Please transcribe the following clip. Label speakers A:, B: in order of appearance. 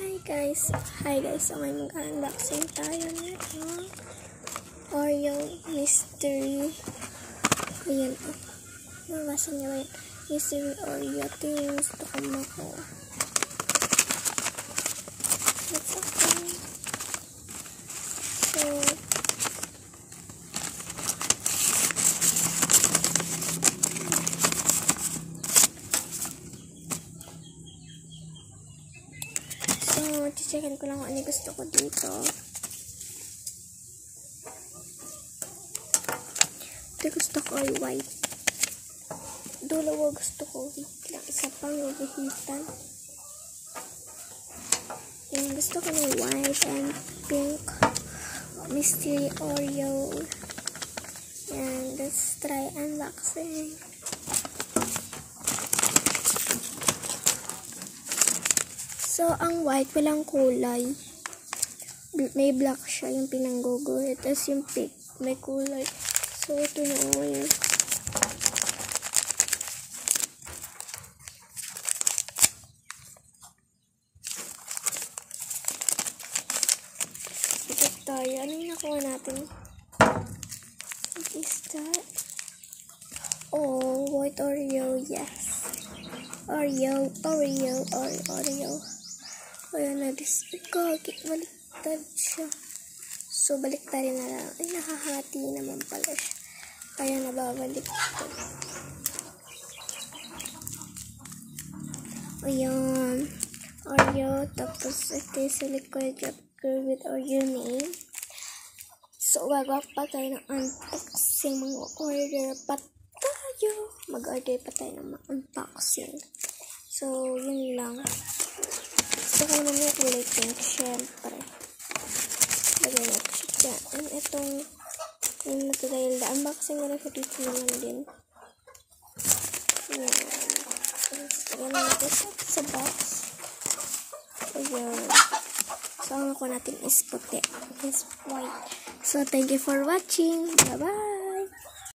A: Hi guys, so may mag-unboxing tayo nito Oreo Mystery. Ayan o, mabasa nyo yun, Mystery Oreo. Ito yung gusto ko makuha. Let's open. So checkin ko lang kung ano gusto ko dito. Ito gusto ko ay white. Dalawa gusto ko. Isa pang mabuhitan. Yung gusto ko ng white and pink Mystery Oreo. And let's try unboxing. So, ang white, walang kulay. May black siya, yung pinangguguhit. Tapos yung pink, may kulay. So, ito na ako yun. Ito tayo. Ano yung nakuha natin? What is that? Oh, white Oreo, yes. Oreo. Ayan na, baliktad siya. So, baliktarin na lang. Ay, nakahati naman pala siya. Kaya nababaliktad. Ayan. Oreo. Tapos, ito yung silicone girl with Oreo name. So, gagawa pa tayo ng unboxing. Mag-order pa tayo. Mag-order pa tayo ng unboxing. So, yun lang. Gusto ko naman yung kulay pink, syempre. Lagay na siya. And itong, yung natural na unboxing ko na sa dito naman din. Yan. Lagay na natin sa box. Ayan. So, ang ako natin is puti. Is white. So, thank you for watching. Bye-bye!